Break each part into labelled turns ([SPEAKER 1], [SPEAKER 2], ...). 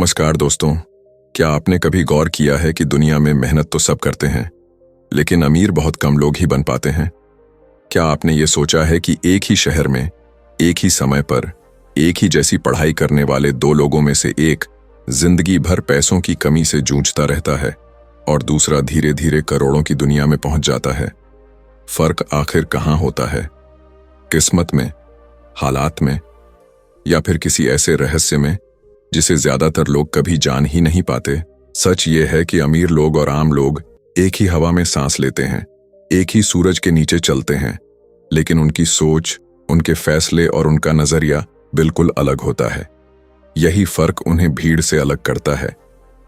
[SPEAKER 1] नमस्कार दोस्तों। क्या आपने कभी गौर किया है कि दुनिया में मेहनत तो सब करते हैं, लेकिन अमीर बहुत कम लोग ही बन पाते हैं। क्या आपने ये सोचा है कि एक ही शहर में एक ही समय पर एक ही जैसी पढ़ाई करने वाले दो लोगों में से एक जिंदगी भर पैसों की कमी से जूझता रहता है और दूसरा धीरे धीरे करोड़ों की दुनिया में पहुंच जाता है। फर्क आखिर कहां होता है? किस्मत में, हालात में, या फिर किसी ऐसे रहस्य में जिसे ज्यादातर लोग कभी जान ही नहीं पाते? सच ये है कि अमीर लोग और आम लोग एक ही हवा में सांस लेते हैं, एक ही सूरज के नीचे चलते हैं, लेकिन उनकी सोच, उनके फैसले और उनका नजरिया बिल्कुल अलग होता है। यही फर्क उन्हें भीड़ से अलग करता है।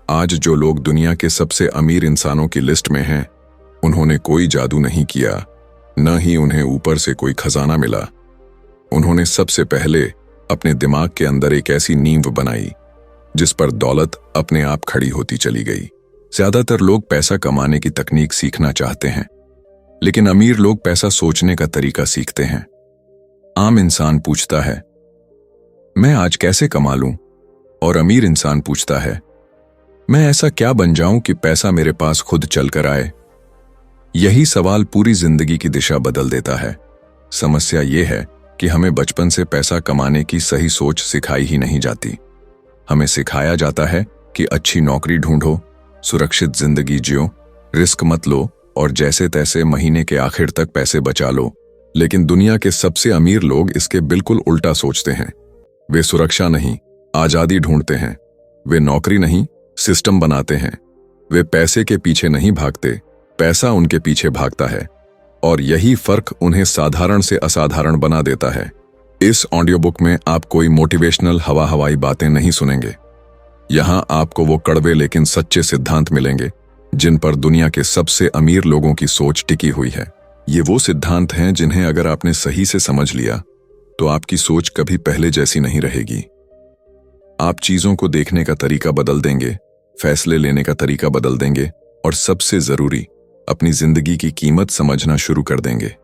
[SPEAKER 1] आज जो लोग दुनिया के सबसे अमीर इंसानों की लिस्ट में हैं, उन्होंने कोई जादू नहीं किया, न ही उन्हें ऊपर से कोई खजाना मिला। उन्होंने सबसे पहले अपने दिमाग के अंदर एक ऐसी नींव बनाई जिस पर दौलत अपने आप खड़ी होती चली गई। ज्यादातर लोग पैसा कमाने की तकनीक सीखना चाहते हैं, लेकिन अमीर लोग पैसा सोचने का तरीका सीखते हैं। आम इंसान पूछता है, मैं आज कैसे कमा लूं? और अमीर इंसान पूछता है, मैं ऐसा क्या बन जाऊं कि पैसा मेरे पास खुद चलकर आए? यही सवाल पूरी जिंदगी की दिशा बदल देता है। समस्या यह है कि हमें बचपन से पैसा कमाने की सही सोच सिखाई ही नहीं जाती। हमें सिखाया जाता है कि अच्छी नौकरी ढूंढो, सुरक्षित जिंदगी जियो, रिस्क मत लो और जैसे तैसे महीने के आखिर तक पैसे बचा लो। लेकिन दुनिया के सबसे अमीर लोग इसके बिल्कुल उल्टा सोचते हैं। वे सुरक्षा नहीं, आजादी ढूंढते हैं। वे नौकरी नहीं, सिस्टम बनाते हैं। वे पैसे के पीछे नहीं भागते, पैसा उनके पीछे भागता है। और यही फर्क उन्हें साधारण से असाधारण बना देता है। इस ऑडियो बुक में आप कोई मोटिवेशनल हवाई बातें नहीं सुनेंगे। यहां आपको वो कड़वे लेकिन सच्चे सिद्धांत मिलेंगे जिन पर दुनिया के सबसे अमीर लोगों की सोच टिकी हुई है। ये वो सिद्धांत हैं जिन्हें अगर आपने सही से समझ लिया तो आपकी सोच कभी पहले जैसी नहीं रहेगी। आप चीजों को देखने का तरीका बदल देंगे, फैसले लेने का तरीका बदल देंगे और सबसे जरूरी, अपनी जिंदगी की कीमत समझना शुरू कर देंगे।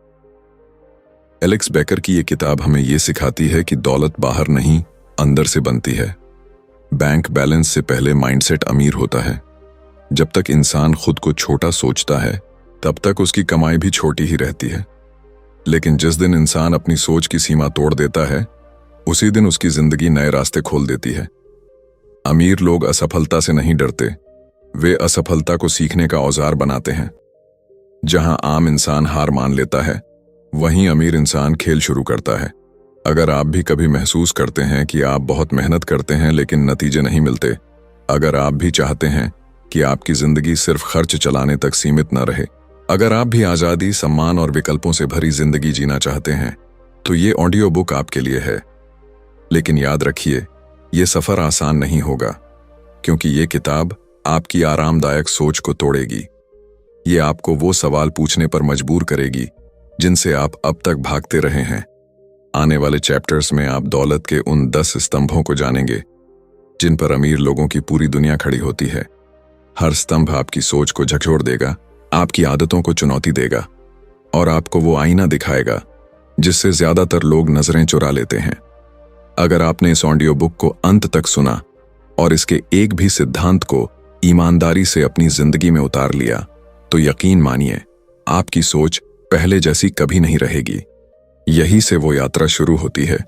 [SPEAKER 1] एलेक्स बेकर की ये किताब हमें ये सिखाती है कि दौलत बाहर नहीं, अंदर से बनती है। बैंक बैलेंस से पहले माइंडसेट अमीर होता है। जब तक इंसान खुद को छोटा सोचता है, तब तक उसकी कमाई भी छोटी ही रहती है। लेकिन जिस दिन इंसान अपनी सोच की सीमा तोड़ देता है, उसी दिन उसकी जिंदगी नए रास्ते खोल देती है। अमीर लोग असफलता से नहीं डरते, वे असफलता को सीखने का औजार बनाते हैं। जहां आम इंसान हार मान लेता है, वहीं अमीर इंसान खेल शुरू करता है। अगर आप भी कभी महसूस करते हैं कि आप बहुत मेहनत करते हैं लेकिन नतीजे नहीं मिलते, अगर आप भी चाहते हैं कि आपकी जिंदगी सिर्फ खर्च चलाने तक सीमित न रहे, अगर आप भी आजादी, सम्मान और विकल्पों से भरी जिंदगी जीना चाहते हैं, तो ये ऑडियो बुक आपके लिए है। लेकिन याद रखिए, ये सफर आसान नहीं होगा, क्योंकि ये किताब आपकी आरामदायक सोच को तोड़ेगी। ये आपको वो सवाल पूछने पर मजबूर करेगी जिनसे आप अब तक भागते रहे हैं। आने वाले चैप्टर्स में आप दौलत के उन 10 स्तंभों को जानेंगे जिन पर अमीर लोगों की पूरी दुनिया खड़ी होती है। हर स्तंभ आपकी सोच को झकझोर देगा, आपकी आदतों को चुनौती देगा और आपको वो आईना दिखाएगा जिससे ज्यादातर लोग नजरें चुरा लेते हैं। अगर आपने इस ऑडियो बुक को अंत तक सुना और इसके एक भी सिद्धांत को ईमानदारी से अपनी जिंदगी में उतार लिया, तो यकीन मानिए, आपकी सोच पहले जैसी कभी नहीं रहेगी। यही से वो यात्रा शुरू होती है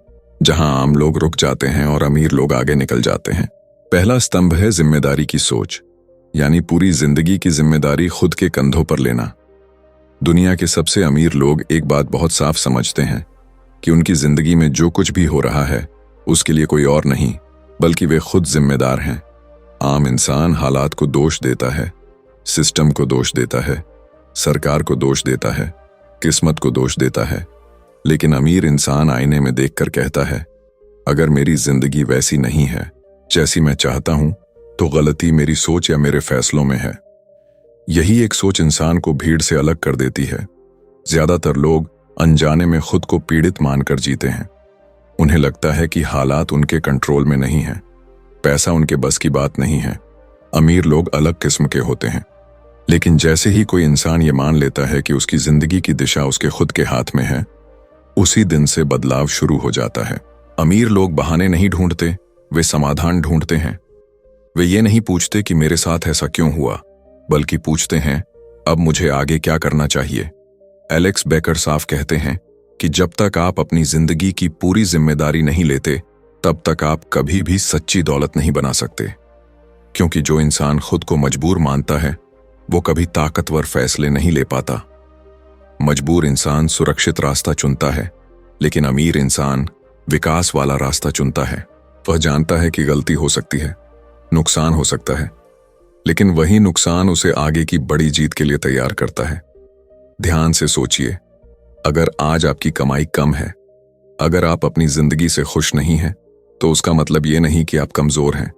[SPEAKER 1] जहां आम लोग रुक जाते हैं और अमीर लोग आगे निकल जाते हैं। पहला स्तंभ है जिम्मेदारी की सोच, यानी पूरी जिंदगी की जिम्मेदारी खुद के कंधों पर लेना। दुनिया के सबसे अमीर लोग एक बात बहुत साफ समझते हैं कि उनकी जिंदगी में जो कुछ भी हो रहा है, उसके लिए कोई और नहीं, बल्कि वे खुद जिम्मेदार हैं। आम इंसान हालात को दोष देता है, सिस्टम को दोष देता है, सरकार को दोष देता है, किस्मत को दोष देता है। लेकिन अमीर इंसान आईने में देखकर कहता है, अगर मेरी जिंदगी वैसी नहीं है जैसी मैं चाहता हूं, तो गलती मेरी सोच या मेरे फैसलों में है। यही एक सोच इंसान को भीड़ से अलग कर देती है। ज्यादातर लोग अनजाने में खुद को पीड़ित मानकर जीते हैं। उन्हें लगता है कि हालात उनके कंट्रोल में नहीं है, पैसा उनके बस की बात नहीं है। अमीर लोग अलग किस्म के होते हैं, लेकिन जैसे ही कोई इंसान ये मान लेता है कि उसकी जिंदगी की दिशा उसके खुद के हाथ में है, उसी दिन से बदलाव शुरू हो जाता है। अमीर लोग बहाने नहीं ढूंढते, वे समाधान ढूंढते हैं। वे ये नहीं पूछते कि मेरे साथ ऐसा क्यों हुआ, बल्कि पूछते हैं अब मुझे आगे क्या करना चाहिए। एलेक्स बेकर साफ कहते हैं कि जब तक आप अपनी जिंदगी की पूरी जिम्मेदारी नहीं लेते, तब तक आप कभी भी सच्ची दौलत नहीं बना सकते। क्योंकि जो इंसान खुद को मजबूर मानता है, वो कभी ताकतवर फैसले नहीं ले पाता। मजबूर इंसान सुरक्षित रास्ता चुनता है, लेकिन अमीर इंसान विकास वाला रास्ता चुनता है। वह जानता है कि गलती हो सकती है, नुकसान हो सकता है, लेकिन वही नुकसान उसे आगे की बड़ी जीत के लिए तैयार करता है। ध्यान से सोचिए, अगर आज आपकी कमाई कम है, अगर आप अपनी जिंदगी से खुश नहीं हैं, तो उसका मतलब ये नहीं कि आप कमजोर हैं।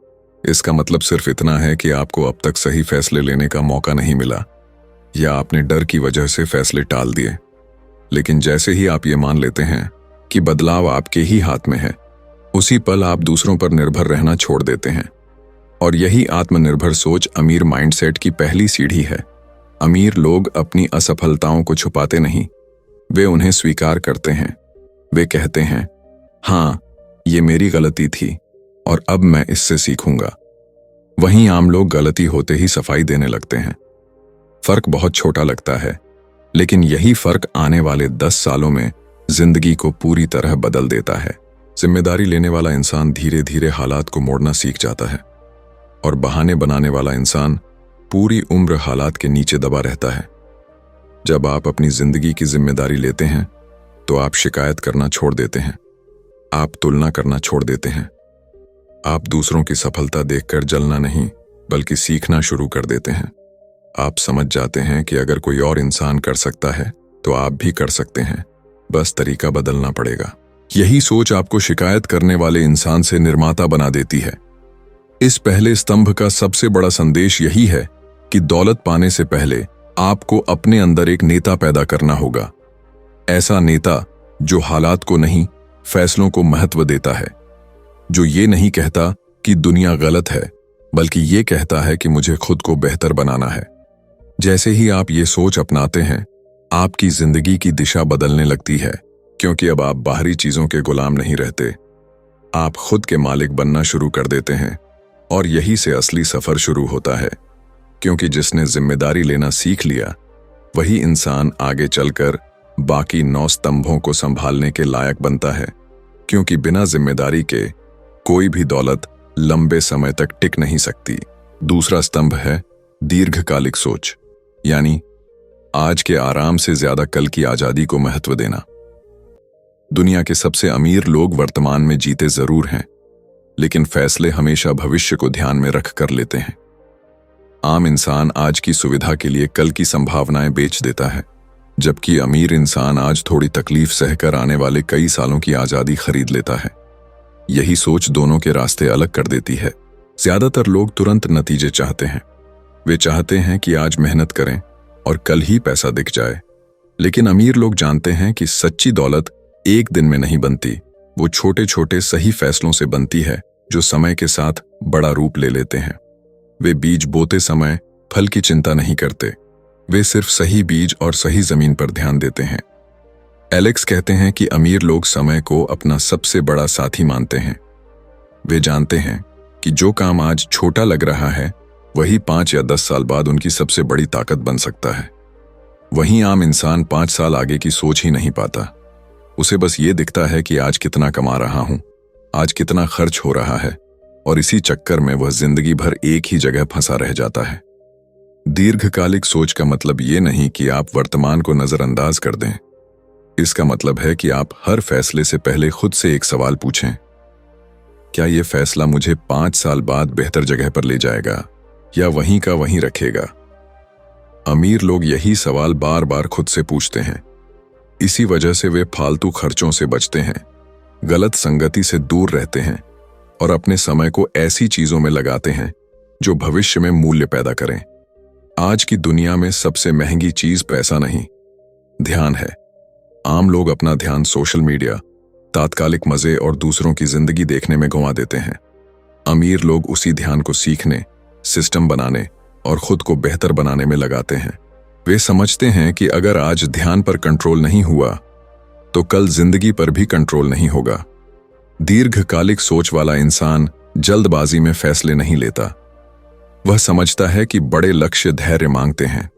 [SPEAKER 1] इसका मतलब सिर्फ इतना है कि आपको अब तक सही फैसले लेने का मौका नहीं मिला, या आपने डर की वजह से फैसले टाल दिए। लेकिन जैसे ही आप ये मान लेते हैं कि बदलाव आपके ही हाथ में है, उसी पल आप दूसरों पर निर्भर रहना छोड़ देते हैं। और यही आत्मनिर्भर सोच अमीर माइंडसेट की पहली सीढ़ी है। अमीर लोग अपनी असफलताओं को छुपाते नहीं, वे उन्हें स्वीकार करते हैं। वे कहते हैं, हाँ, ये मेरी गलती थी और अब मैं इससे सीखूंगा। वहीं आम लोग गलती होते ही सफाई देने लगते हैं। फर्क बहुत छोटा लगता है, लेकिन यही फर्क आने वाले 10 सालों में जिंदगी को पूरी तरह बदल देता है। जिम्मेदारी लेने वाला इंसान धीरे धीरे हालात को मोड़ना सीख जाता है, और बहाने बनाने वाला इंसान पूरी उम्र हालात के नीचे दबा रहता है। जब आप अपनी जिंदगी की जिम्मेदारी लेते हैं, तो आप शिकायत करना छोड़ देते हैं, आप तुलना करना छोड़ देते हैं, आप दूसरों की सफलता देखकर जलना नहीं बल्कि सीखना शुरू कर देते हैं। आप समझ जाते हैं कि अगर कोई और इंसान कर सकता है तो आप भी कर सकते हैं, बस तरीका बदलना पड़ेगा। यही सोच आपको शिकायत करने वाले इंसान से निर्माता बना देती है। इस पहले स्तंभ का सबसे बड़ा संदेश यही है कि दौलत पाने से पहले आपको अपने अंदर एक नेता पैदा करना होगा। ऐसा नेता जो हालात को नहीं, फैसलों को महत्व देता है, जो ये नहीं कहता कि दुनिया गलत है, बल्कि ये कहता है कि मुझे खुद को बेहतर बनाना है। जैसे ही आप ये सोच अपनाते हैं, आपकी जिंदगी की दिशा बदलने लगती है, क्योंकि अब आप बाहरी चीजों के गुलाम नहीं रहते, आप खुद के मालिक बनना शुरू कर देते हैं। और यही से असली सफर शुरू होता है, क्योंकि जिसने जिम्मेदारी लेना सीख लिया, वही इंसान आगे चलकर बाकी 9 स्तंभों को संभालने के लायक बनता है। क्योंकि बिना जिम्मेदारी के कोई भी दौलत लंबे समय तक टिक नहीं सकती। दूसरा स्तंभ है दीर्घकालिक सोच, यानी आज के आराम से ज्यादा कल की आजादी को महत्व देना। दुनिया के सबसे अमीर लोग वर्तमान में जीते जरूर हैं, लेकिन फैसले हमेशा भविष्य को ध्यान में रख कर लेते हैं। आम इंसान आज की सुविधा के लिए कल की संभावनाएं बेच देता है, जबकि अमीर इंसान आज थोड़ी तकलीफ सहकर आने वाले कई सालों की आजादी खरीद लेता है। यही सोच दोनों के रास्ते अलग कर देती है। ज्यादातर लोग तुरंत नतीजे चाहते हैं। वे चाहते हैं कि आज मेहनत करें और कल ही पैसा दिख जाए। लेकिन अमीर लोग जानते हैं कि सच्ची दौलत एक दिन में नहीं बनती, वो छोटे छोटे सही फैसलों से बनती है, जो समय के साथ बड़ा रूप ले लेते हैं। वे बीज बोते समय फल की चिंता नहीं करते, वे सिर्फ सही बीज और सही जमीन पर ध्यान देते हैं। एलेक्स कहते हैं कि अमीर लोग समय को अपना सबसे बड़ा साथी मानते हैं। वे जानते हैं कि जो काम आज छोटा लग रहा है, वही 5 या 10 साल बाद उनकी सबसे बड़ी ताकत बन सकता है। वहीं आम इंसान 5 साल आगे की सोच ही नहीं पाता। उसे बस ये दिखता है कि आज कितना कमा रहा हूं, आज कितना खर्च हो रहा है, और इसी चक्कर में वह जिंदगी भर एक ही जगह फंसा रह जाता है। दीर्घकालिक सोच का मतलब ये नहीं कि आप वर्तमान को नजरअंदाज कर दें। इसका मतलब है कि आप हर फैसले से पहले खुद से एक सवाल पूछें, क्या यह फैसला मुझे 5 साल बाद बेहतर जगह पर ले जाएगा या वहीं का वहीं रखेगा? अमीर लोग यही सवाल बार बार खुद से पूछते हैं। इसी वजह से वे फालतू खर्चों से बचते हैं, गलत संगति से दूर रहते हैं और अपने समय को ऐसी चीजों में लगाते हैं जो भविष्य में मूल्य पैदा करें। आज की दुनिया में सबसे महंगी चीज पैसा नहीं, ध्यान है। आम लोग अपना ध्यान सोशल मीडिया, तात्कालिक मजे और दूसरों की जिंदगी देखने में गंवा देते हैं। अमीर लोग उसी ध्यान को सीखने, सिस्टम बनाने और खुद को बेहतर बनाने में लगाते हैं। वे समझते हैं कि अगर आज ध्यान पर कंट्रोल नहीं हुआ, तो कल जिंदगी पर भी कंट्रोल नहीं होगा। दीर्घकालिक सोच वाला इंसान जल्दबाजी में फैसले नहीं लेता, वह समझता है कि बड़े लक्ष्य धैर्य मांगते हैं।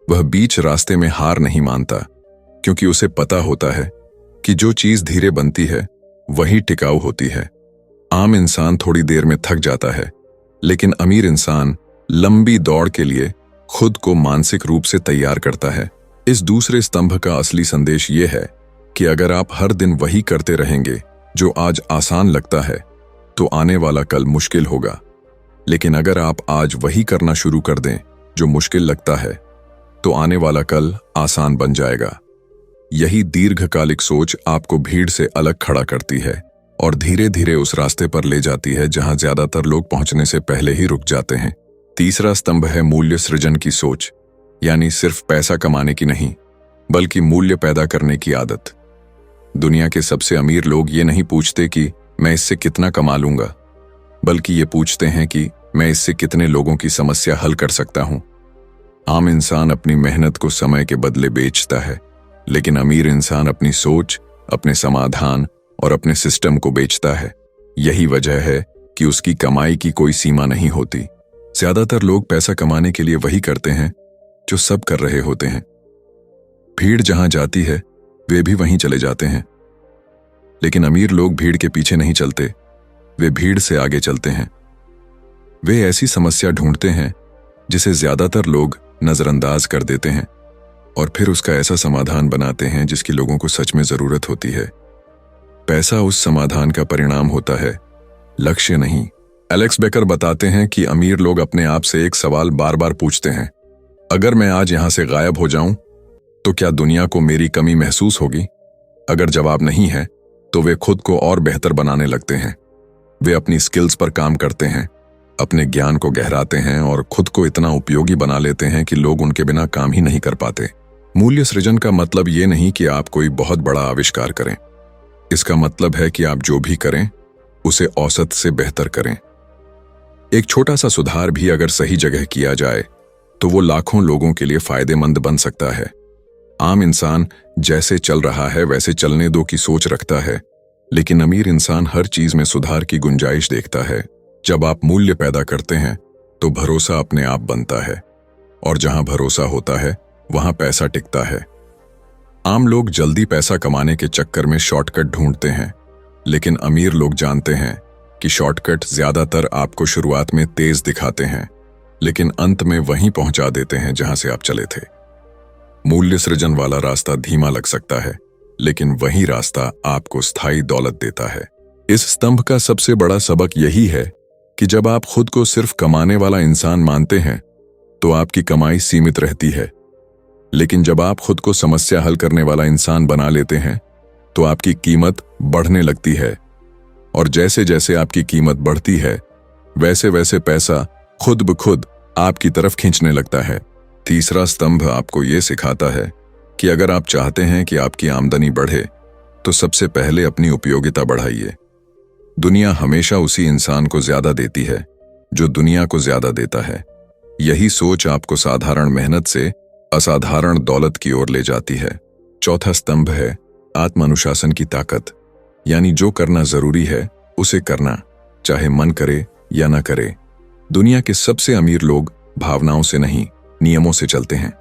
[SPEAKER 1] वह बीच रास्ते में हार नहीं मानता, क्योंकि उसे पता होता है कि जो चीज धीरे बनती है वही टिकाऊ होती है। आम इंसान थोड़ी देर में थक जाता है, लेकिन अमीर इंसान लंबी दौड़ के लिए खुद को मानसिक रूप से तैयार करता है। इस दूसरे स्तंभ का असली संदेश ये है कि अगर आप हर दिन वही करते रहेंगे जो आज आसान लगता है, तो आने वाला कल मुश्किल होगा। लेकिन अगर आप आज वही करना शुरू कर दें जो मुश्किल लगता है, तो आने वाला कल आसान बन जाएगा। यही दीर्घकालिक सोच आपको भीड़ से अलग खड़ा करती है और धीरे धीरे उस रास्ते पर ले जाती है जहां ज्यादातर लोग पहुंचने से पहले ही रुक जाते हैं। तीसरा स्तंभ है मूल्य सृजन की सोच, यानी सिर्फ पैसा कमाने की नहीं, बल्कि मूल्य पैदा करने की आदत। दुनिया के सबसे अमीर लोग ये नहीं पूछते कि मैं इससे कितना कमा लूंगा, बल्कि ये पूछते हैं कि मैं इससे कितने लोगों की समस्या हल कर सकता हूं। आम इंसान अपनी मेहनत को समय के बदले बेचता है, लेकिन अमीर इंसान अपनी सोच, अपने समाधान और अपने सिस्टम को बेचता है। यही वजह है कि उसकी कमाई की कोई सीमा नहीं होती। ज्यादातर लोग पैसा कमाने के लिए वही करते हैं जो सब कर रहे होते हैं। भीड़ जहां जाती है वे भी वहीं चले जाते हैं। लेकिन अमीर लोग भीड़ के पीछे नहीं चलते, वे भीड़ से आगे चलते हैं। वे ऐसी समस्या ढूंढते हैं जिसे ज्यादातर लोग नजरअंदाज कर देते हैं, और फिर उसका ऐसा समाधान बनाते हैं जिसकी लोगों को सच में जरूरत होती है। पैसा उस समाधान का परिणाम होता है, लक्ष्य नहीं। एलेक्स बेकर बताते हैं कि अमीर लोग अपने आप से एक सवाल बार बार पूछते हैं, अगर मैं आज यहां से गायब हो जाऊं तो क्या दुनिया को मेरी कमी महसूस होगी? अगर जवाब नहीं है तो वे खुद को और बेहतर बनाने लगते हैं। वे अपनी स्किल्स पर काम करते हैं, अपने ज्ञान को गहराते हैं और खुद को इतना उपयोगी बना लेते हैं कि लोग उनके बिना काम ही नहीं कर पाते। मूल्य सृजन का मतलब ये नहीं कि आप कोई बहुत बड़ा आविष्कार करें। इसका मतलब है कि आप जो भी करें उसे औसत से बेहतर करें। एक छोटा सा सुधार भी अगर सही जगह किया जाए तो वो लाखों लोगों के लिए फायदेमंद बन सकता है। आम इंसान जैसे चल रहा है वैसे चलने दो की सोच रखता है, लेकिन अमीर इंसान हर चीज में सुधार की गुंजाइश देखता है। जब आप मूल्य पैदा करते हैं तो भरोसा अपने आप बनता है, और जहां भरोसा होता है वहां पैसा टिकता है। आम लोग जल्दी पैसा कमाने के चक्कर में शॉर्टकट ढूंढते हैं, लेकिन अमीर लोग जानते हैं कि शॉर्टकट ज्यादातर आपको शुरुआत में तेज दिखाते हैं, लेकिन अंत में वहीं पहुंचा देते हैं जहां से आप चले थे। मूल्य सृजन वाला रास्ता धीमा लग सकता है, लेकिन वही रास्ता आपको स्थायी दौलत देता है। इस स्तंभ का सबसे बड़ा सबक यही है कि जब आप खुद को सिर्फ कमाने वाला इंसान मानते हैं तो आपकी कमाई सीमित रहती है, लेकिन जब आप खुद को समस्या हल करने वाला इंसान बना लेते हैं तो आपकी कीमत बढ़ने लगती है, और जैसे जैसे आपकी कीमत बढ़ती है वैसे वैसे पैसा खुद ब खुद आपकी तरफ खींचने लगता है। तीसरा स्तंभ आपको ये सिखाता है कि अगर आप चाहते हैं कि आपकी आमदनी बढ़े तो सबसे पहले अपनी उपयोगिता बढ़ाइए। दुनिया हमेशा उसी इंसान को ज्यादा देती है जो दुनिया को ज्यादा देता है। यही सोच आपको साधारण मेहनत से असाधारण दौलत की ओर ले जाती है। चौथा स्तंभ है आत्मानुशासन की ताकत, यानी जो करना जरूरी है उसे करना, चाहे मन करे या न करे। दुनिया के सबसे अमीर लोग भावनाओं से नहीं, नियमों से चलते हैं।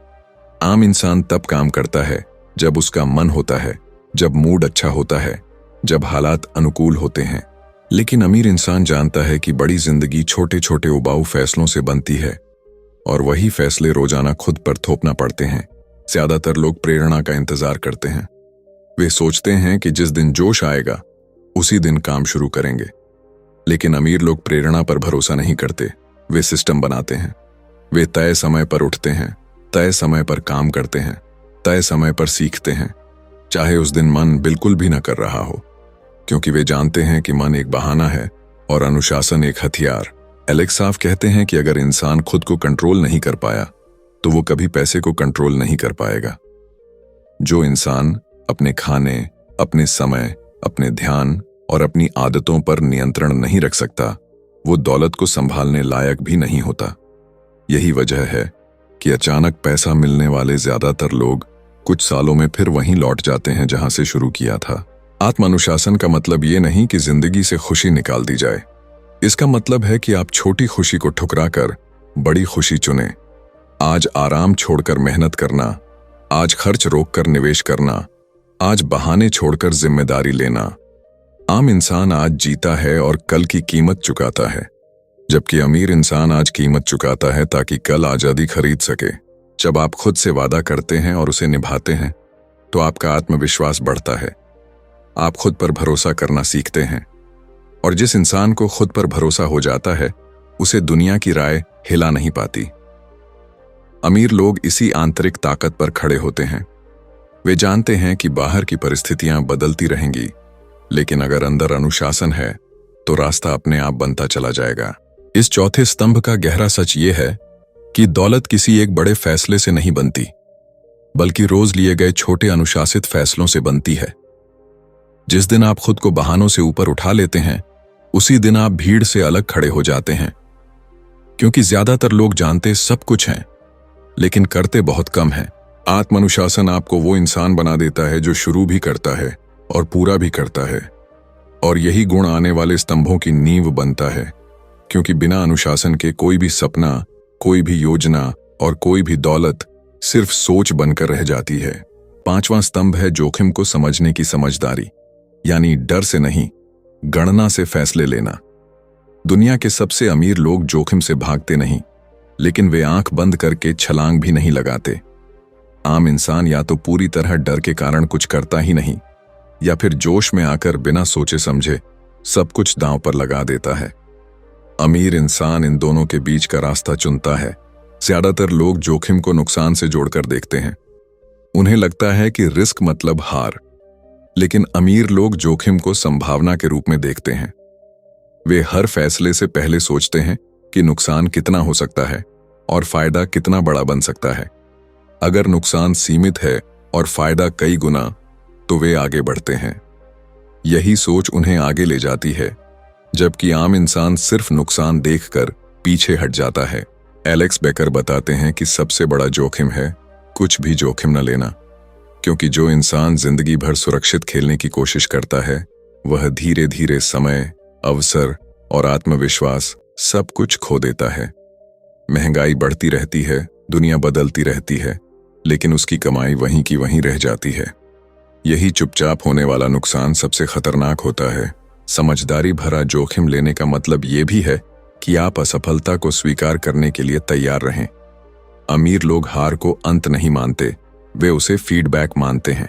[SPEAKER 1] आम इंसान तब काम करता है जब उसका मन होता है, जब मूड अच्छा होता है, जब हालात अनुकूल होते हैं। लेकिन अमीर इंसान जानता है कि बड़ी जिंदगी छोटे छोटे उबाऊ फैसलों से बनती है, और वही फैसले रोजाना खुद पर थोपना पड़ते हैं। ज्यादातर लोग प्रेरणा का इंतजार करते हैं। वे सोचते हैं कि जिस दिन जोश आएगा उसी दिन काम शुरू करेंगे। लेकिन अमीर लोग प्रेरणा पर भरोसा नहीं करते, वे सिस्टम बनाते हैं। वे तय समय पर उठते हैं, तय समय पर काम करते हैं, तय समय पर सीखते हैं, चाहे उस दिन मन बिल्कुल भी न कर रहा हो, क्योंकि वे जानते हैं कि मन एक बहाना है और अनुशासन एक हथियार। एलेक्स साफ कहते हैं कि अगर इंसान खुद को कंट्रोल नहीं कर पाया तो वो कभी पैसे को कंट्रोल नहीं कर पाएगा। जो इंसान अपने खाने, अपने समय, अपने ध्यान और अपनी आदतों पर नियंत्रण नहीं रख सकता, वो दौलत को संभालने लायक भी नहीं होता। यही वजह है कि अचानक पैसा मिलने वाले ज्यादातर लोग कुछ सालों में फिर वहीं लौट जाते हैं जहां से शुरू किया था। आत्मानुशासन का मतलब ये नहीं कि जिंदगी से खुशी निकाल दी जाए। इसका मतलब है कि आप छोटी खुशी को ठुकराकर बड़ी खुशी चुनें। आज आराम छोड़कर मेहनत करना, आज खर्च रोककर निवेश करना, आज बहाने छोड़कर जिम्मेदारी लेना। आम इंसान आज जीता है और कल की कीमत चुकाता है, जबकि अमीर इंसान आज कीमत चुकाता है ताकि कल आजादी खरीद सके। जब आप खुद से वादा करते हैं और उसे निभाते हैं तो आपका आत्मविश्वास बढ़ता है। आप खुद पर भरोसा करना सीखते हैं, और जिस इंसान को खुद पर भरोसा हो जाता है उसे दुनिया की राय हिला नहीं पाती। अमीर लोग इसी आंतरिक ताकत पर खड़े होते हैं। वे जानते हैं कि बाहर की परिस्थितियां बदलती रहेंगी, लेकिन अगर अंदर अनुशासन है तो रास्ता अपने आप बनता चला जाएगा। इस चौथे स्तंभ का गहरा सच ये है कि दौलत किसी एक बड़े फैसले से नहीं बनती, बल्कि रोज लिए गए छोटे अनुशासित फैसलों से बनती है। जिस दिन आप खुद को बहानों से ऊपर उठा लेते हैं, उसी दिन आप भीड़ से अलग खड़े हो जाते हैं। क्योंकि ज्यादातर लोग जानते सब कुछ हैं, लेकिन करते बहुत कम हैं। आत्मानुशासन आपको वो इंसान बना देता है जो शुरू भी करता है और पूरा भी करता है, और यही गुण आने वाले स्तंभों की नींव बनता है। क्योंकि बिना अनुशासन के कोई भी सपना, कोई भी योजना और कोई भी दौलत सिर्फ सोच बनकर रह जाती है। पांचवां स्तंभ है जोखिम को समझने की समझदारी, यानी डर से नहीं, गणना से फैसले लेना। दुनिया के सबसे अमीर लोग जोखिम से भागते नहीं, लेकिन वे आंख बंद करके छलांग भी नहीं लगाते। आम इंसान या तो पूरी तरह डर के कारण कुछ करता ही नहीं, या फिर जोश में आकर बिना सोचे समझे सब कुछ दांव पर लगा देता है। अमीर इंसान इन दोनों के बीच का रास्ता चुनता है। ज्यादातर लोग जोखिम को नुकसान से जोड़कर देखते हैं। उन्हें लगता है कि रिस्क मतलब हार, लेकिन अमीर लोग जोखिम को संभावना के रूप में देखते हैं। वे हर फैसले से पहले सोचते हैं कि नुकसान कितना हो सकता है और फायदा कितना बड़ा बन सकता है। अगर नुकसान सीमित है और फायदा कई गुना, तो वे आगे बढ़ते हैं। यही सोच उन्हें आगे ले जाती है, जबकि आम इंसान सिर्फ नुकसान देखकर पीछे हट जाता है। एलेक्स बेकर बताते हैं कि सबसे बड़ा जोखिम है कुछ भी जोखिम न लेना, क्योंकि जो इंसान जिंदगी भर सुरक्षित खेलने की कोशिश करता है, वह धीरे धीरे समय, अवसर और आत्मविश्वास सब कुछ खो देता है। महंगाई बढ़ती रहती है, दुनिया बदलती रहती है, लेकिन उसकी कमाई वहीं की वहीं रह जाती है। यही चुपचाप होने वाला नुकसान सबसे खतरनाक होता है। समझदारी भरा जोखिम लेने का मतलब ये भी है कि आप असफलता को स्वीकार करने के लिए तैयार रहें। अमीर लोग हार को अंत नहीं मानते, वे उसे फीडबैक मानते हैं।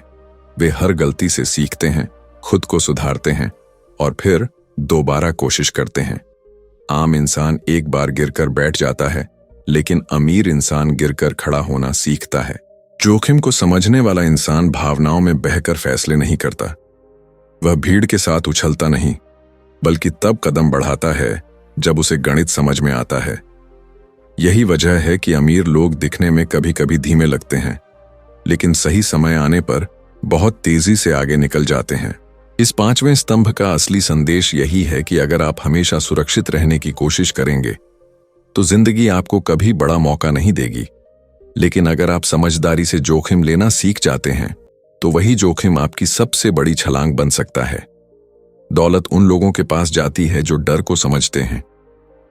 [SPEAKER 1] वे हर गलती से सीखते हैं, खुद को सुधारते हैं और फिर दोबारा कोशिश करते हैं। आम इंसान एक बार गिरकर बैठ जाता है, लेकिन अमीर इंसान गिरकर खड़ा होना सीखता है। जोखिम को समझने वाला इंसान भावनाओं में बहकर फैसले नहीं करता। वह भीड़ के साथ उछलता नहीं, बल्कि तब कदम बढ़ाता है जब उसे गणित समझ में आता है। यही वजह है कि अमीर लोग दिखने में कभी कभी धीमे लगते हैं, लेकिन सही समय आने पर बहुत तेजी से आगे निकल जाते हैं। इस पांचवें स्तंभ का असली संदेश यही है कि अगर आप हमेशा सुरक्षित रहने की कोशिश करेंगे तो जिंदगी आपको कभी बड़ा मौका नहीं देगी। लेकिन अगर आप समझदारी से जोखिम लेना सीख जाते हैं तो वही जोखिम आपकी सबसे बड़ी छलांग बन सकता है। दौलत उन लोगों के पास जाती है जो डर को समझते हैं,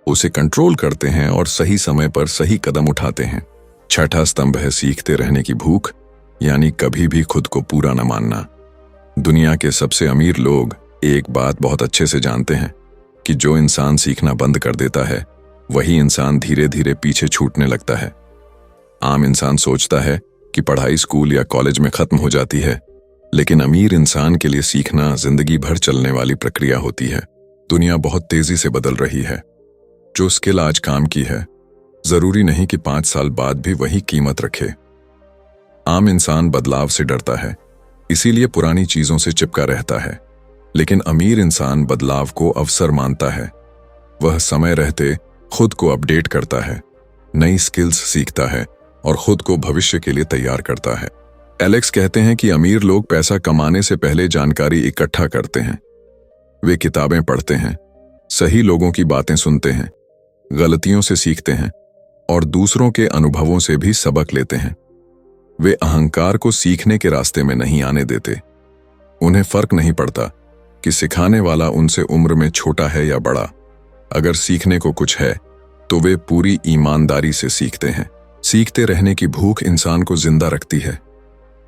[SPEAKER 1] उसे कंट्रोल करते हैं और सही समय पर सही कदम उठाते हैं। छठा स्तंभ है सीखते रहने की भूख, यानी कभी भी खुद को पूरा न मानना। दुनिया के सबसे अमीर लोग एक बात बहुत अच्छे से जानते हैं कि जो इंसान सीखना बंद कर देता है, वही इंसान धीरे धीरे पीछे छूटने लगता है। आम इंसान सोचता है कि पढ़ाई स्कूल या कॉलेज में खत्म हो जाती है, लेकिन अमीर इंसान के लिए सीखना जिंदगी भर चलने वाली प्रक्रिया होती है। दुनिया बहुत तेजी से बदल रही है। जो स्किल आज काम की है, जरूरी नहीं कि 5 साल बाद भी वही कीमत रखे। आम इंसान बदलाव से डरता है, इसीलिए पुरानी चीजों से चिपका रहता है। लेकिन अमीर इंसान बदलाव को अवसर मानता है। वह समय रहते खुद को अपडेट करता है, नई स्किल्स सीखता है और खुद को भविष्य के लिए तैयार करता है। एलेक्स कहते हैं कि अमीर लोग पैसा कमाने से पहले जानकारी इकट्ठा करते हैं। वे किताबें पढ़ते हैं, सही लोगों की बातें सुनते हैं, गलतियों से सीखते हैं और दूसरों के अनुभवों से भी सबक लेते हैं। वे अहंकार को सीखने के रास्ते में नहीं आने देते। उन्हें फर्क नहीं पड़ता कि सिखाने वाला उनसे उम्र में छोटा है या बड़ा। अगर सीखने को कुछ है तो वे पूरी ईमानदारी से सीखते हैं। सीखते रहने की भूख इंसान को जिंदा रखती है।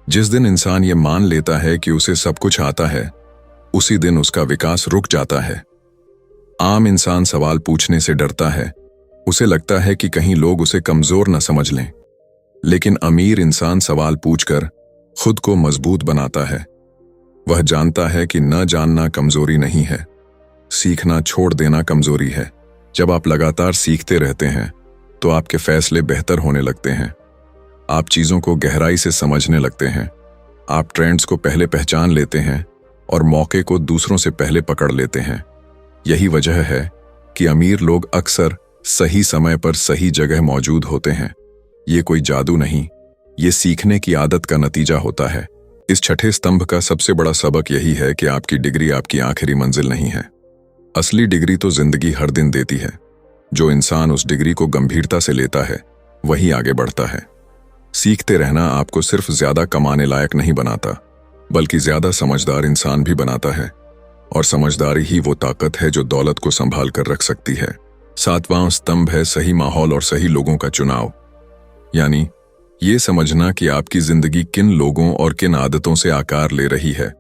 [SPEAKER 1] जिस दिन इंसान ये मान लेता है कि उसे सब कुछ आता है, उसी दिन उसका विकास रुक जाता है। आम इंसान सवाल पूछने से डरता है। उसे लगता है कि कहीं लोग उसे कमजोर न समझ लें। लेकिन अमीर इंसान सवाल पूछकर खुद को मजबूत बनाता है। वह जानता है कि न जानना कमजोरी नहीं है, सीखना छोड़ देना कमजोरी है। जब आप लगातार सीखते रहते हैं तो आपके फैसले बेहतर होने लगते हैं। आप चीजों को गहराई से समझने लगते हैं। आप ट्रेंड्स को पहले पहचान लेते हैं और मौके को दूसरों से पहले पकड़ लेते हैं। यही वजह है कि अमीर लोग अक्सर सही समय पर सही जगह मौजूद होते हैं। ये कोई जादू नहीं, ये सीखने की आदत का नतीजा होता है। इस छठे स्तंभ का सबसे बड़ा सबक यही है कि आपकी डिग्री आपकी आखिरी मंजिल नहीं है। असली डिग्री तो जिंदगी हर दिन देती है। जो इंसान उस डिग्री को गंभीरता से लेता है वही आगे बढ़ता है। सीखते रहना आपको सिर्फ ज्यादा कमाने लायक नहीं बनाता, बल्कि ज्यादा समझदार इंसान भी बनाता है। और समझदारी ही वो ताकत है जो दौलत को संभाल कर रख सकती है। सातवां स्तंभ है सही माहौल और सही लोगों का चुनाव। यानी ये समझना कि आपकी जिंदगी किन लोगों और किन आदतों से आकार ले रही है।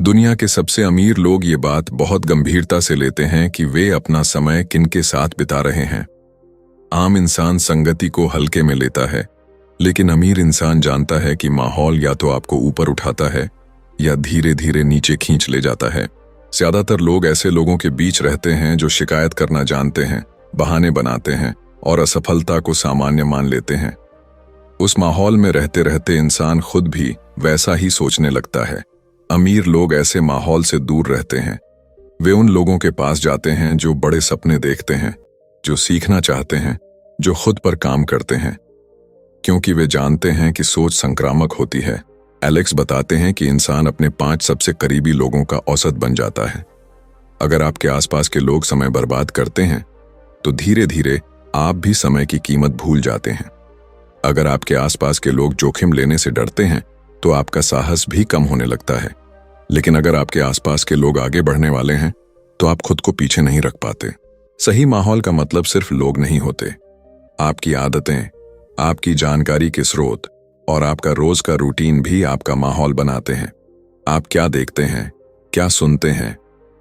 [SPEAKER 1] दुनिया के सबसे अमीर लोग ये बात बहुत गंभीरता से लेते हैं कि वे अपना समय किनके साथ बिता रहे हैं। आम इंसान संगति को हल्के में लेता है, लेकिन अमीर इंसान जानता है कि माहौल या तो आपको ऊपर उठाता है या धीरे धीरे नीचे खींच ले जाता है। ज्यादातर लोग ऐसे लोगों के बीच रहते हैं जो शिकायत करना जानते हैं, बहाने बनाते हैं और असफलता को सामान्य मान लेते हैं। उस माहौल में रहते रहते इंसान खुद भी वैसा ही सोचने लगता है। अमीर लोग ऐसे माहौल से दूर रहते हैं। वे उन लोगों के पास जाते हैं जो बड़े सपने देखते हैं, जो सीखना चाहते हैं, जो खुद पर काम करते हैं, क्योंकि वे जानते हैं कि सोच संक्रामक होती है। एलेक्स बताते हैं कि इंसान अपने 5 सबसे करीबी लोगों का औसत बन जाता है। अगर आपके आसपास के लोग समय बर्बाद करते हैं तो धीरे धीरे आप भी समय की कीमत भूल जाते हैं। अगर आपके आसपास के लोग जोखिम लेने से डरते हैं तो आपका साहस भी कम होने लगता है। लेकिन अगर आपके आसपास के लोग आगे बढ़ने वाले हैं तो आप खुद को पीछे नहीं रख पाते। सही माहौल का मतलब सिर्फ लोग नहीं होते। आपकी आदतें, आपकी जानकारी के स्रोत और आपका रोज का रूटीन भी आपका माहौल बनाते हैं। आप क्या देखते हैं, क्या सुनते हैं,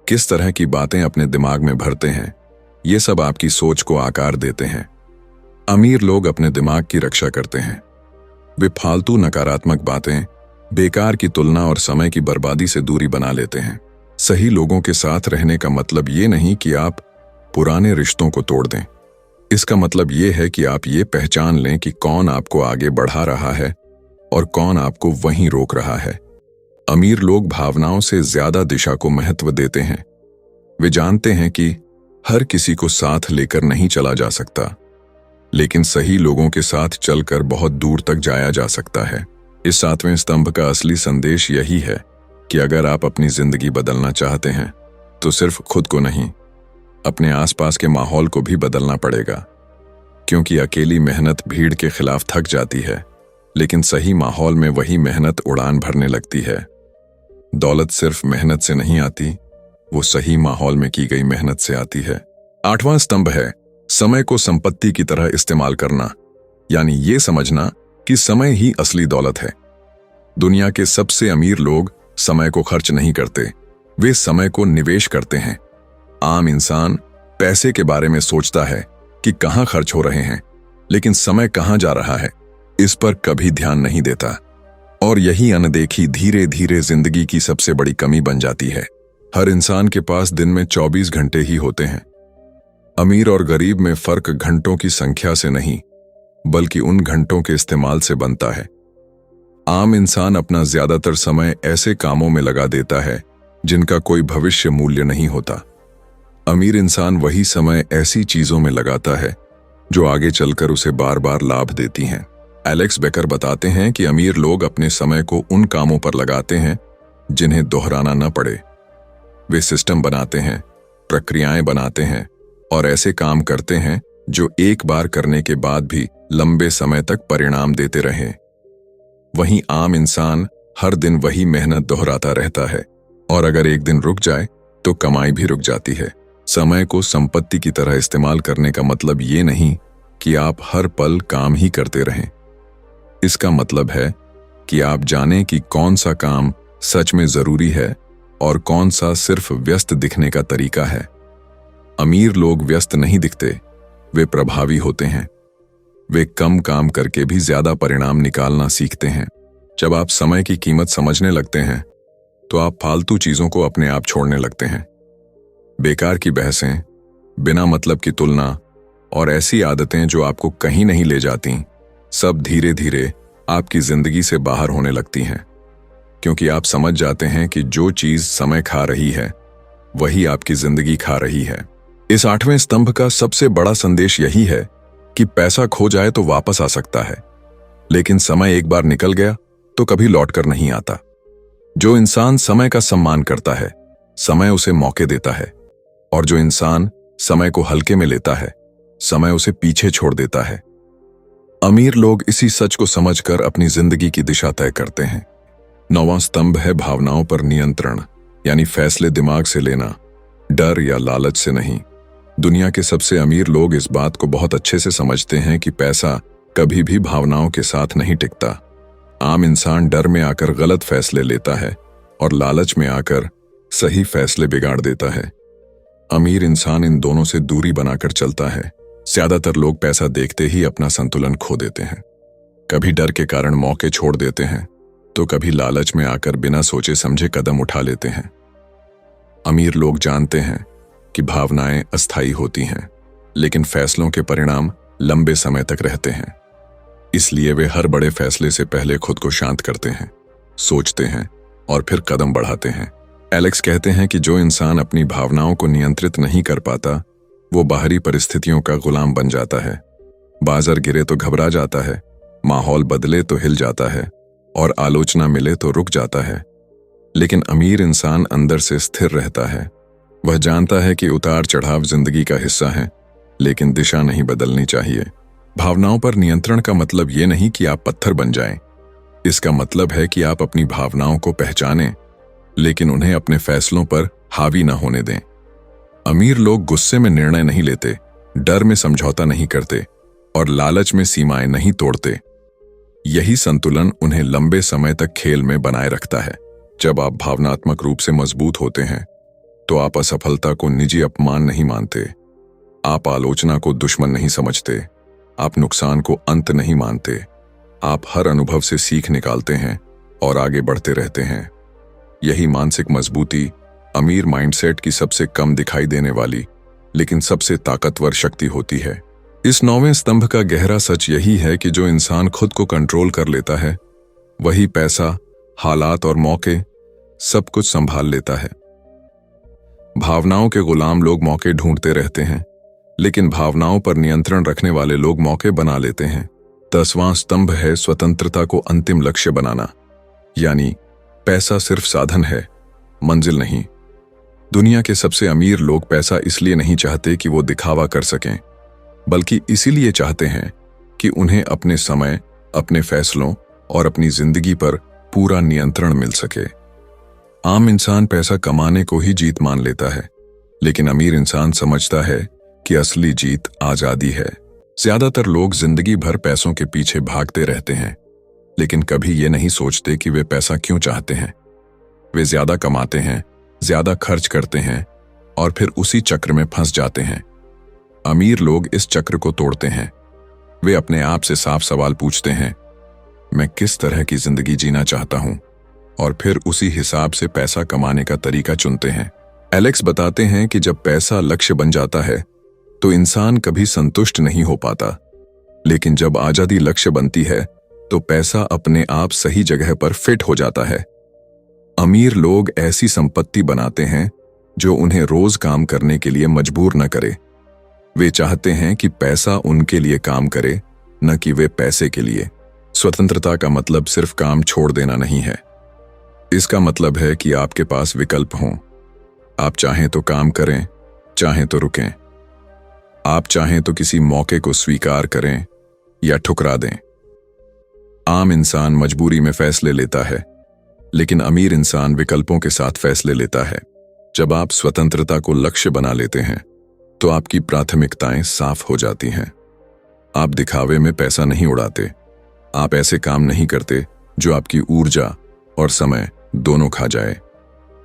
[SPEAKER 1] किस तरह की बातें अपने दिमाग में भरते हैं, ये सब आपकी सोच को आकार देते हैं। अमीर लोग अपने दिमाग की रक्षा करते हैं। वे फालतू नकारात्मक बातें, बेकार की तुलना और समय की बर्बादी से दूरी बना लेते हैं। सही लोगों के साथ रहने का मतलब ये नहीं कि आप पुराने रिश्तों को तोड़ दें। इसका मतलब ये है कि आप ये पहचान लें कि कौन आपको आगे बढ़ा रहा है और कौन आपको वहीं रोक रहा है। अमीर लोग भावनाओं से ज्यादा दिशा को महत्व देते हैं। वे जानते हैं कि हर किसी को साथ लेकर नहीं चला जा सकता, लेकिन सही लोगों के साथ चलकर बहुत दूर तक जाया जा सकता है। इस 7वें स्तंभ का असली संदेश यही है कि अगर आप अपनी जिंदगी बदलना चाहते हैं तो सिर्फ खुद को नहीं, अपने आसपास के माहौल को भी बदलना पड़ेगा। क्योंकि अकेली मेहनत भीड़ के खिलाफ थक जाती है, लेकिन सही माहौल में वही मेहनत उड़ान भरने लगती है। दौलत सिर्फ मेहनत से नहीं आती, वो सही माहौल में की गई मेहनत से आती है। 8वां स्तंभ है समय को संपत्ति की तरह इस्तेमाल करना। यानी ये समझना कि समय ही असली दौलत है। दुनिया के सबसे अमीर लोग समय को खर्च नहीं करते, वे समय को निवेश करते हैं। आम इंसान पैसे के बारे में सोचता है कि कहां खर्च हो रहे हैं, लेकिन समय कहां जा रहा है इस पर कभी ध्यान नहीं देता। और यही अनदेखी धीरे धीरे जिंदगी की सबसे बड़ी कमी बन जाती है। हर इंसान के पास दिन में 24 घंटे ही होते हैं। अमीर और गरीब में फर्क घंटों की संख्या से नहीं, बल्कि उन घंटों के इस्तेमाल से बनता है। आम इंसान अपना ज्यादातर समय ऐसे कामों में लगा देता है जिनका कोई भविष्य मूल्य नहीं होता। अमीर इंसान वही समय ऐसी चीजों में लगाता है जो आगे चलकर उसे बार बार लाभ देती हैं। एलेक्स बेकर बताते हैं कि अमीर लोग अपने समय को उन कामों पर लगाते हैं जिन्हें दोहराना न पड़े। वे सिस्टम बनाते हैं, प्रक्रियाएं बनाते हैं और ऐसे काम करते हैं जो एक बार करने के बाद भी लंबे समय तक परिणाम देते रहें। वहीं आम इंसान हर दिन वही मेहनत दोहराता रहता है और अगर एक दिन रुक जाए तो कमाई भी रुक जाती है। समय को संपत्ति की तरह इस्तेमाल करने का मतलब ये नहीं कि आप हर पल काम ही करते रहें। इसका मतलब है कि आप जानें कि कौन सा काम सच में जरूरी है और कौन सा सिर्फ व्यस्त दिखने का तरीका है। अमीर लोग व्यस्त नहीं दिखते, वे प्रभावी होते हैं। वे कम काम करके भी ज्यादा परिणाम निकालना सीखते हैं। जब आप समय की कीमत समझने लगते हैं तो आप फालतू चीजों को अपने आप छोड़ने लगते हैं। बेकार की बहसें, बिना मतलब की तुलना और ऐसी आदतें जो आपको कहीं नहीं ले जाती, सब धीरे धीरे आपकी जिंदगी से बाहर होने लगती हैं, क्योंकि आप समझ जाते हैं कि जो चीज समय खा रही है वही आपकी जिंदगी खा रही है। इस 8वें स्तंभ का सबसे बड़ा संदेश यही है कि पैसा खो जाए तो वापस आ सकता है, लेकिन समय एक बार निकल गया तो कभी लौटकर नहीं आता। जो इंसान समय का सम्मान करता है, समय उसे मौके देता है, और जो इंसान समय को हल्के में लेता है, समय उसे पीछे छोड़ देता है। अमीर लोग इसी सच को समझकर अपनी जिंदगी की दिशा तय करते हैं। 9वां स्तंभ है भावनाओं पर नियंत्रण, यानी फैसले दिमाग से लेना, डर या लालच से नहीं। दुनिया के सबसे अमीर लोग इस बात को बहुत अच्छे से समझते हैं कि पैसा कभी भी भावनाओं के साथ नहीं टिकता। आम इंसान डर में आकर गलत फैसले लेता है और लालच में आकर सही फैसले बिगाड़ देता है। अमीर इंसान इन दोनों से दूरी बनाकर चलता है। ज्यादातर लोग पैसा देखते ही अपना संतुलन खो देते हैं। कभी डर के कारण मौके छोड़ देते हैं तो कभी लालच में आकर बिना सोचे समझे कदम उठा लेते हैं। अमीर लोग जानते हैं कि भावनाएं अस्थायी होती हैं, लेकिन फैसलों के परिणाम लंबे समय तक रहते हैं। इसलिए वे हर बड़े फैसले से पहले खुद को शांत करते हैं, सोचते हैं और फिर कदम बढ़ाते हैं। एलेक्स कहते हैं कि जो इंसान अपनी भावनाओं को नियंत्रित नहीं कर पाता, वो बाहरी परिस्थितियों का गुलाम बन जाता है। बाजार गिरे तो घबरा जाता है, माहौल बदले तो हिल जाता है और आलोचना मिले तो रुक जाता है। लेकिन अमीर इंसान अंदर से स्थिर रहता है। वह जानता है कि उतार चढ़ाव जिंदगी का हिस्सा है, लेकिन दिशा नहीं बदलनी चाहिए। भावनाओं पर नियंत्रण का मतलब ये नहीं कि आप पत्थर बन जाएं। इसका मतलब है कि आप अपनी भावनाओं को पहचानें, लेकिन उन्हें अपने फैसलों पर हावी न होने दें। अमीर लोग गुस्से में निर्णय नहीं लेते, डर में समझौता नहीं करते और लालच में सीमाएं नहीं तोड़ते। यही संतुलन उन्हें लंबे समय तक खेल में बनाए रखता है। जब आप भावनात्मक रूप से मजबूत होते हैं तो आप असफलता को निजी अपमान नहीं मानते, आप आलोचना को दुश्मन नहीं समझते, आप नुकसान को अंत नहीं मानते। आप हर अनुभव से सीख निकालते हैं और आगे बढ़ते रहते हैं। यही मानसिक मजबूती अमीर माइंडसेट की सबसे कम दिखाई देने वाली लेकिन सबसे ताकतवर शक्ति होती है। इस 9वें स्तंभ का गहरा सच यही है कि जो इंसान खुद को कंट्रोल कर लेता है, वही पैसा, हालात और मौके सब कुछ संभाल लेता है। भावनाओं के गुलाम लोग मौके ढूंढते रहते हैं, लेकिन भावनाओं पर नियंत्रण रखने वाले लोग मौके बना लेते हैं। 10वां स्तंभ है स्वतंत्रता को अंतिम लक्ष्य बनाना, यानी पैसा सिर्फ साधन है, मंजिल नहीं। दुनिया के सबसे अमीर लोग पैसा इसलिए नहीं चाहते कि वो दिखावा कर सकें, बल्कि इसीलिए चाहते हैं कि उन्हें अपने समय, अपने फैसलों और अपनी जिंदगी पर पूरा नियंत्रण मिल सके। आम इंसान पैसा कमाने को ही जीत मान लेता है, लेकिन अमीर इंसान समझता है कि असली जीत आजादी है। ज्यादातर लोग जिंदगी भर पैसों के पीछे भागते रहते हैं, लेकिन कभी ये नहीं सोचते कि वे पैसा क्यों चाहते हैं। वे ज्यादा कमाते हैं, ज्यादा खर्च करते हैं और फिर उसी चक्र में फंस जाते हैं। अमीर लोग इस चक्र को तोड़ते हैं। वे अपने आप से साफ सवाल पूछते हैं, मैं किस तरह की जिंदगी जीना चाहता हूं, और फिर उसी हिसाब से पैसा कमाने का तरीका चुनते हैं। एलेक्स बताते हैं कि जब पैसा लक्ष्य बन जाता है तो इंसान कभी संतुष्ट नहीं हो पाता, लेकिन जब आजादी लक्ष्य बनती है तो पैसा अपने आप सही जगह पर फिट हो जाता है। अमीर लोग ऐसी संपत्ति बनाते हैं जो उन्हें रोज काम करने के लिए मजबूर न करे। वे चाहते हैं कि पैसा उनके लिए काम करे, न कि वे पैसे के लिए। स्वतंत्रता का मतलब सिर्फ काम छोड़ देना नहीं है। इसका मतलब है कि आपके पास विकल्प हों। आप चाहें तो काम करें, चाहें तो रुकें। आप चाहें तो किसी मौके को स्वीकार करें या ठुकरा दें। आम इंसान मजबूरी में फैसले लेता है, लेकिन अमीर इंसान विकल्पों के साथ फैसले लेता है। जब आप स्वतंत्रता को लक्ष्य बना लेते हैं तो आपकी प्राथमिकताएं साफ हो जाती हैं। आप दिखावे में पैसा नहीं उड़ाते, आप ऐसे काम नहीं करते जो आपकी ऊर्जा और समय दोनों खा जाए।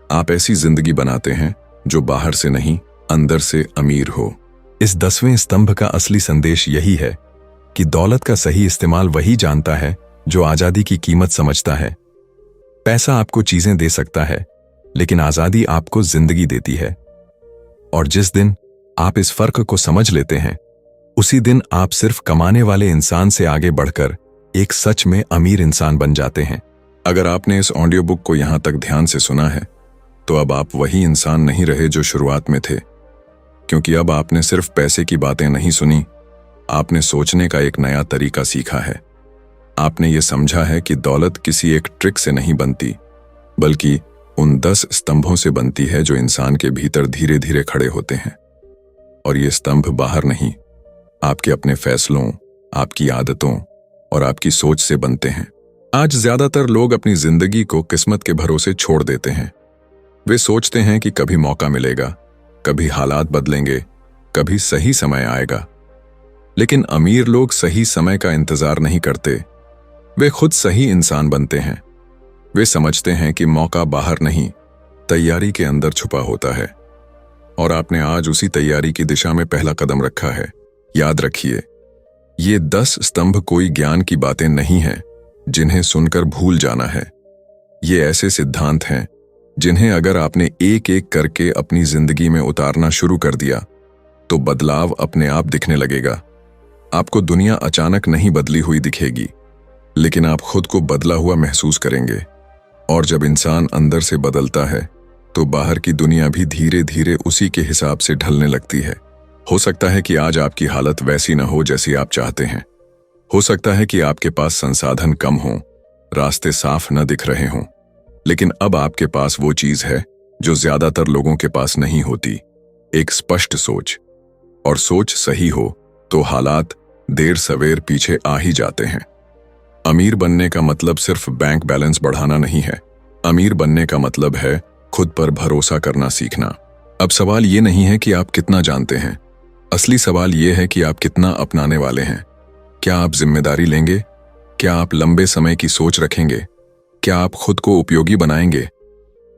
[SPEAKER 1] आप ऐसी जिंदगी बनाते हैं जो बाहर से नहीं, अंदर से अमीर हो। इस 10वें स्तंभ का असली संदेश यही है कि दौलत का सही इस्तेमाल वही जानता है जो आजादी की कीमत समझता है। पैसा आपको चीजें दे सकता है, लेकिन आजादी आपको जिंदगी देती है। और जिस दिन आप इस फर्क को समझ लेते हैं, उसी दिन आप सिर्फ कमाने वाले इंसान से आगे बढ़कर एक सच में अमीर इंसान बन जाते हैं। अगर आपने इस ऑडियो बुक को यहां तक ध्यान से सुना है, तो अब आप वही इंसान नहीं रहे जो शुरुआत में थे, क्योंकि अब आपने सिर्फ पैसे की बातें नहीं सुनी, आपने सोचने का एक नया तरीका सीखा है। आपने ये समझा है कि दौलत किसी एक ट्रिक से नहीं बनती, बल्कि उन 10 स्तंभों से बनती है जो इंसान के भीतर धीरे धीरे खड़े होते हैं। और ये स्तंभ बाहर नहीं, आपके अपने फैसलों, आपकी आदतों और आपकी सोच से बनते हैं। आज ज्यादातर लोग अपनी जिंदगी को किस्मत के भरोसे छोड़ देते हैं। वे सोचते हैं कि कभी मौका मिलेगा, कभी हालात बदलेंगे, कभी सही समय आएगा। लेकिन अमीर लोग सही समय का इंतजार नहीं करते, वे खुद सही इंसान बनते हैं। वे समझते हैं कि मौका बाहर नहीं, तैयारी के अंदर छुपा होता है। और आपने आज उसी तैयारी की दिशा में पहला कदम रखा है। याद रखिए, ये 10 स्तंभ कोई ज्ञान की बातें नहीं हैं जिन्हें सुनकर भूल जाना है। ये ऐसे सिद्धांत हैं जिन्हें अगर आपने एक एक करके अपनी जिंदगी में उतारना शुरू कर दिया, तो बदलाव अपने आप दिखने लगेगा। आपको दुनिया अचानक नहीं बदली हुई दिखेगी, लेकिन आप खुद को बदला हुआ महसूस करेंगे। और जब इंसान अंदर से बदलता है, तो बाहर की दुनिया भी धीरे धीरे उसी के हिसाब से ढलने लगती है। हो सकता है कि आज आपकी हालत वैसी न हो जैसी आप चाहते हैं। हो सकता है कि आपके पास संसाधन कम हों, रास्ते साफ न दिख रहे हों, लेकिन अब आपके पास वो चीज है जो ज्यादातर लोगों के पास नहीं होती, एक स्पष्ट सोच। और सोच सही हो तो हालात देर सवेर पीछे आ ही जाते हैं। अमीर बनने का मतलब सिर्फ बैंक बैलेंस बढ़ाना नहीं है। अमीर बनने का मतलब है खुद पर भरोसा करना सीखना। अब सवाल ये नहीं है कि आप कितना जानते हैं, असली सवाल ये है कि आप कितना अपनाने वाले हैं। क्या आप जिम्मेदारी लेंगे? क्या आप लंबे समय की सोच रखेंगे? क्या आप खुद को उपयोगी बनाएंगे?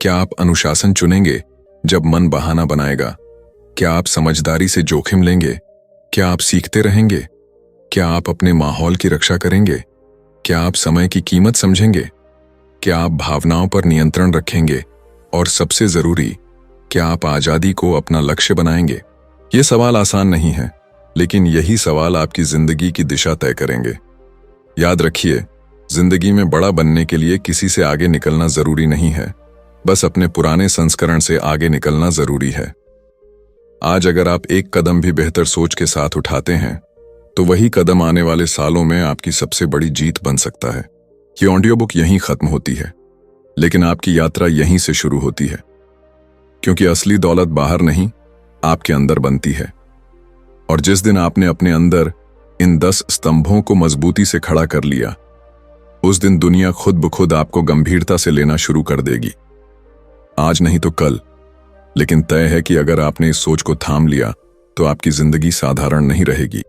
[SPEAKER 1] क्या आप अनुशासन चुनेंगे जब मन बहाना बनाएगा? क्या आप समझदारी से जोखिम लेंगे? क्या आप सीखते रहेंगे? क्या आप अपने माहौल की रक्षा करेंगे? क्या आप समय की कीमत समझेंगे? क्या आप भावनाओं पर नियंत्रण रखेंगे? और सबसे जरूरी, क्या आप आजादी को अपना लक्ष्य बनाएंगे? ये सवाल आसान नहीं है, लेकिन यही सवाल आपकी जिंदगी की दिशा तय करेंगे। याद रखिए, जिंदगी में बड़ा बनने के लिए किसी से आगे निकलना जरूरी नहीं है, बस अपने पुराने संस्करण से आगे निकलना जरूरी है। आज अगर आप एक कदम भी बेहतर सोच के साथ उठाते हैं, तो वही कदम आने वाले सालों में आपकी सबसे बड़ी जीत बन सकता है। ये ऑडियो बुक यहीं खत्म होती है, लेकिन आपकी यात्रा यहीं से शुरू होती है, क्योंकि असली दौलत बाहर नहीं, आपके अंदर बनती है। और जिस दिन आपने अपने अंदर इन 10 स्तंभों को मजबूती से खड़ा कर लिया, उस दिन दुनिया खुद ब खुद आपको गंभीरता से लेना शुरू कर देगी। आज नहीं तो कल, लेकिन तय है कि अगर आपने इस सोच को थाम लिया, तो आपकी जिंदगी साधारण नहीं रहेगी।